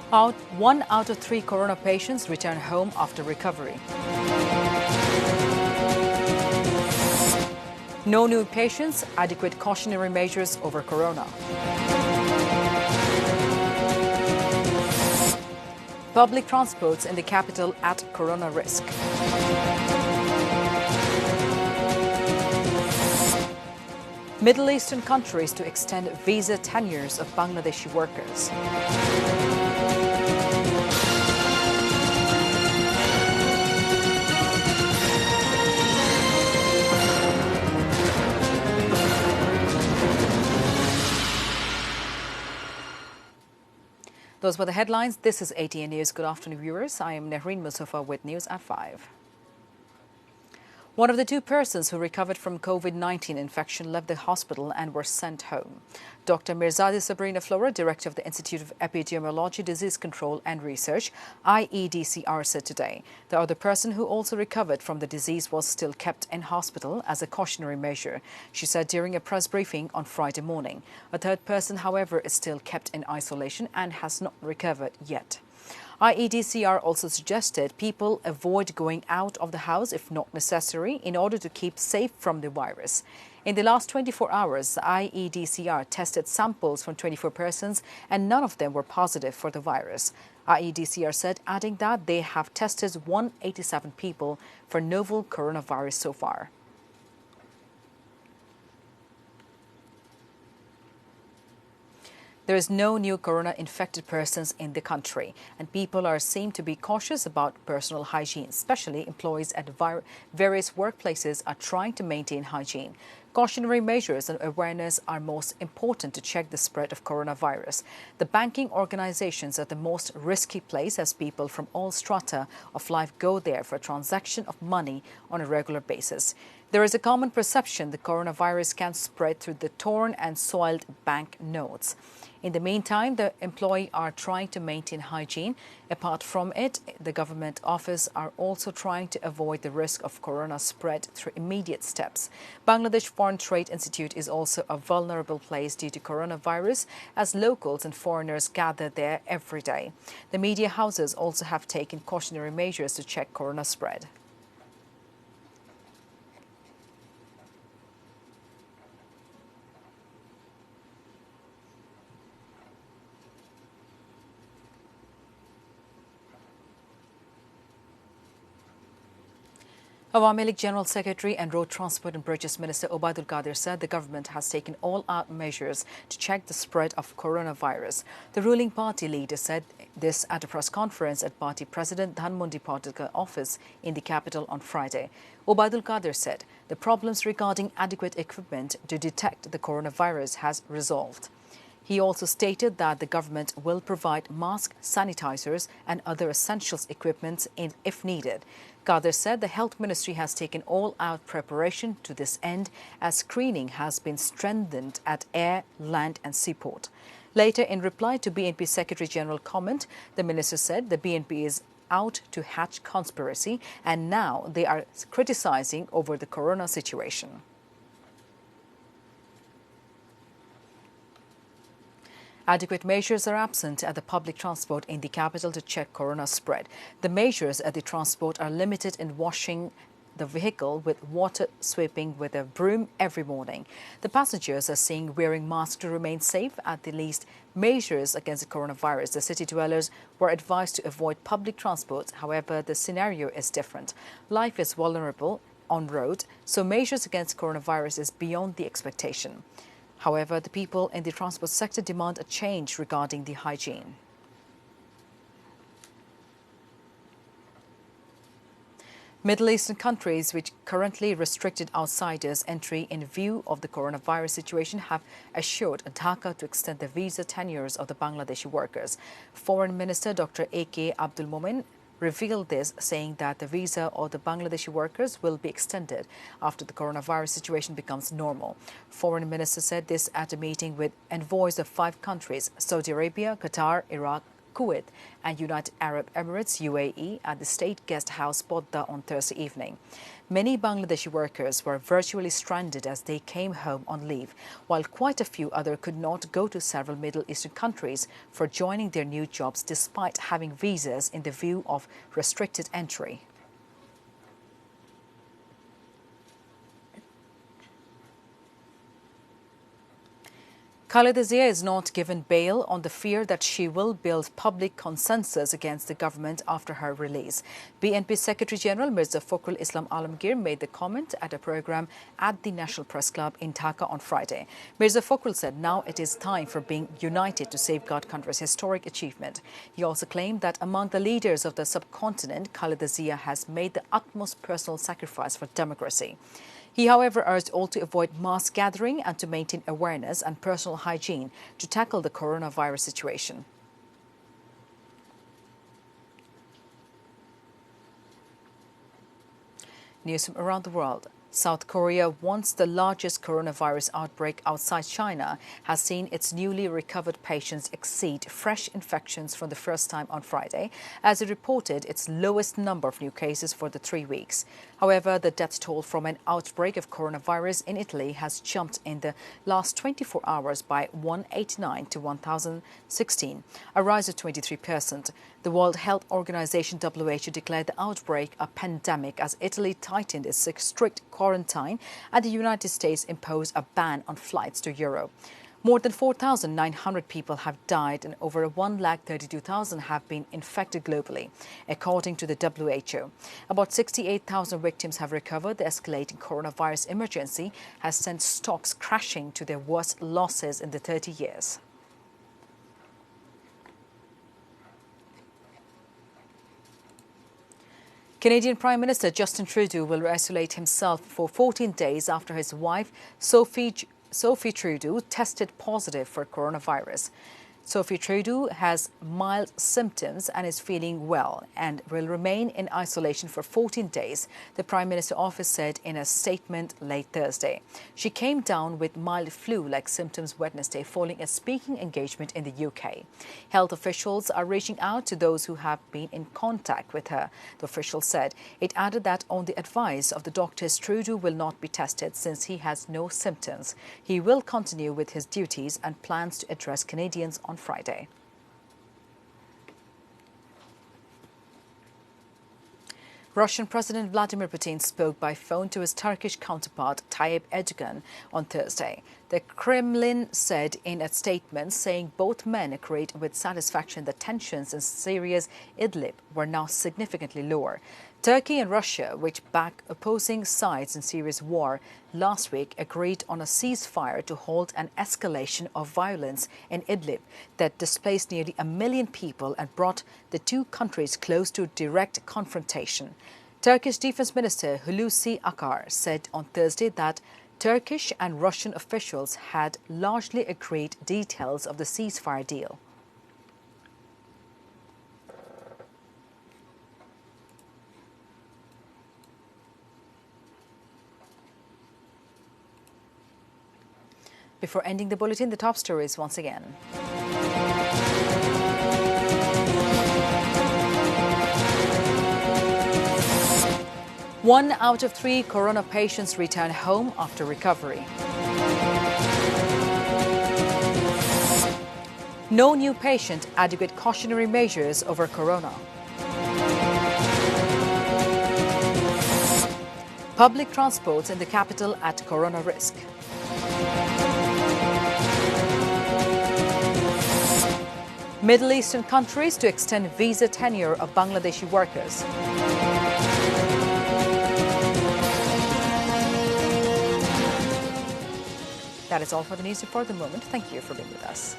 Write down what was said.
One out of 3 corona patients return home after recovery. No new patients, adequate cautionary measures over corona. Public transports in the capital at corona risk. Middle Eastern countries to extend visa tenures of Bangladeshi workers. Those were the headlines. This is ATN News. Good afternoon, viewers. I am Nehreen Mustafa with News at 5. One of the 2 persons who recovered from COVID-19 infection left the hospital and were sent home. Dr. Mirzadi Sabrina Flora, Director of the Institute of Epidemiology, Disease Control and Research, IEDCR, said today the other person who also recovered from the disease was still kept in hospital as a cautionary measure, she said during a press briefing on Friday morning. A 3rd person, however, is still kept in isolation and has not recovered yet. IEDCR also suggested people avoid going out of the house if not necessary in order to keep safe from the virus. In the last 24 hours, IEDCR tested samples from 24 persons and none of them were positive for the virus. IEDCR said, adding that they have tested 187 people for novel coronavirus so far. There is no new corona-infected persons in the country, and people are seen to be cautious about personal hygiene, especially employees at various workplaces are trying to maintain hygiene. Cautionary measures and awareness are most important to check the spread of coronavirus. The banking organizations are the most risky place as people from all strata of life go there for a transaction of money on a regular basis. There is a common perception the coronavirus can spread through the torn and soiled bank notes. In the meantime, the employees are trying to maintain hygiene. Apart from it, the government office are also trying to avoid the risk of corona spread through immediate steps. Bangladesh Foreign Trade Institute is also a vulnerable place due to coronavirus as locals and foreigners gather there every day. The media houses also have taken cautionary measures to check corona spread. Awami League General Secretary and Road Transport and Bridges Minister Obaidul Qadir said the government has taken all-out measures to check the spread of coronavirus. The ruling party leader said this at a press conference at Party President Dhanmondi Patilkar's office in the capital on Friday. Obaidul Qadir said the problems regarding adequate equipment to detect the coronavirus has resolved. He also stated that the government will provide masks, sanitizers and other essentials equipment if needed. Qadir said the Health Ministry has taken all-out preparation to this end as screening has been strengthened at air, land and seaport. Later, in reply to BNP Secretary General comment, the minister said the BNP is out to hatch conspiracy and now they are criticizing over the corona situation. Adequate measures are absent at the public transport in the capital to check corona spread. The measures at the transport are limited in washing the vehicle with water sweeping with a broom every morning. The passengers are seen wearing masks to remain safe at the least measures against the coronavirus. The city dwellers were advised to avoid public transport. However, the scenario is different. Life is vulnerable on road, so measures against coronavirus is beyond the expectation. However, the people in the transport sector demand a change regarding the hygiene. Middle Eastern countries which currently restricted outsiders' entry in view of the coronavirus situation have assured Dhaka to extend the visa tenures of the Bangladeshi workers. Foreign Minister Dr. A.K. Abdul Momen revealed this, saying that the visa of the Bangladeshi workers will be extended after the coronavirus situation becomes normal. Foreign Minister said this at a meeting with envoys of 5 countries, Saudi Arabia, Qatar, Iraq, Kuwait and United Arab Emirates UAE at the State Guest House Bodda on Thursday evening. Many Bangladeshi workers were virtually stranded as they came home on leave, while quite a few others could not go to several Middle Eastern countries for joining their new jobs despite having visas in the view of restricted entry. Khaleda Zia is not given bail on the fear that she will build public consensus against the government after her release. BNP Secretary-General Mirza Fakhrul Islam Alamgir made the comment at a program at the National Press Club in Dhaka on Friday. Mirza Fakhrul said now it is time for being united to safeguard country's historic achievement. He also claimed that among the leaders of the subcontinent, Khaleda Zia has made the utmost personal sacrifice for democracy. He, however, urged all to avoid mass gathering and to maintain awareness and personal hygiene to tackle the coronavirus situation. News from around the world. South Korea, once the largest coronavirus outbreak outside China, has seen its newly recovered patients exceed fresh infections for the first time on Friday, as it reported its lowest number of new cases for the 3 weeks. However, the death toll from an outbreak of coronavirus in Italy has jumped in the last 24 hours by 189 to 1,016, a rise of 23%. The World Health Organization WHO declared the outbreak a pandemic as Italy tightened its strict quarantine and the United States imposed a ban on flights to Europe. More than 4,900 people have died and over 132,000 have been infected globally, according to the WHO. About 68,000 victims have recovered. The escalating coronavirus emergency has sent stocks crashing to their worst losses in the 30 years. Canadian Prime Minister Justin Trudeau will isolate himself for 14 days after his wife, Sophie Trudeau, tested positive for coronavirus. Sophie Trudeau has mild symptoms and is feeling well and will remain in isolation for 14 days, the Prime Minister's office said in a statement late Thursday. She came down with mild flu-like symptoms Wednesday following a speaking engagement in the UK. Health officials are reaching out to those who have been in contact with her, the official said. It added that on the advice of the doctors, Trudeau will not be tested since he has no symptoms. He will continue with his duties and plans to address Canadians on Friday. Russian President Vladimir Putin spoke by phone to his Turkish counterpart Tayyip Erdogan on Thursday. The Kremlin said in a statement saying both men agreed with satisfaction that tensions in Syria's Idlib were now significantly lower. Turkey and Russia, which back opposing sides in Syria's war, last week agreed on a ceasefire to halt an escalation of violence in Idlib that displaced nearly 1 million people and brought the two countries close to direct confrontation. Turkish Defense Minister Hulusi Akar said on Thursday that Turkish and Russian officials had largely agreed details of the ceasefire deal. Before ending the bulletin, the top stories once again. One out of 3 corona patients return home after recovery. No new patient, adequate cautionary measures over corona. Public transport in the capital at corona risk. Middle Eastern countries to extend visa tenure of Bangladeshi workers. That is all for the news for the moment. Thank you for being with us.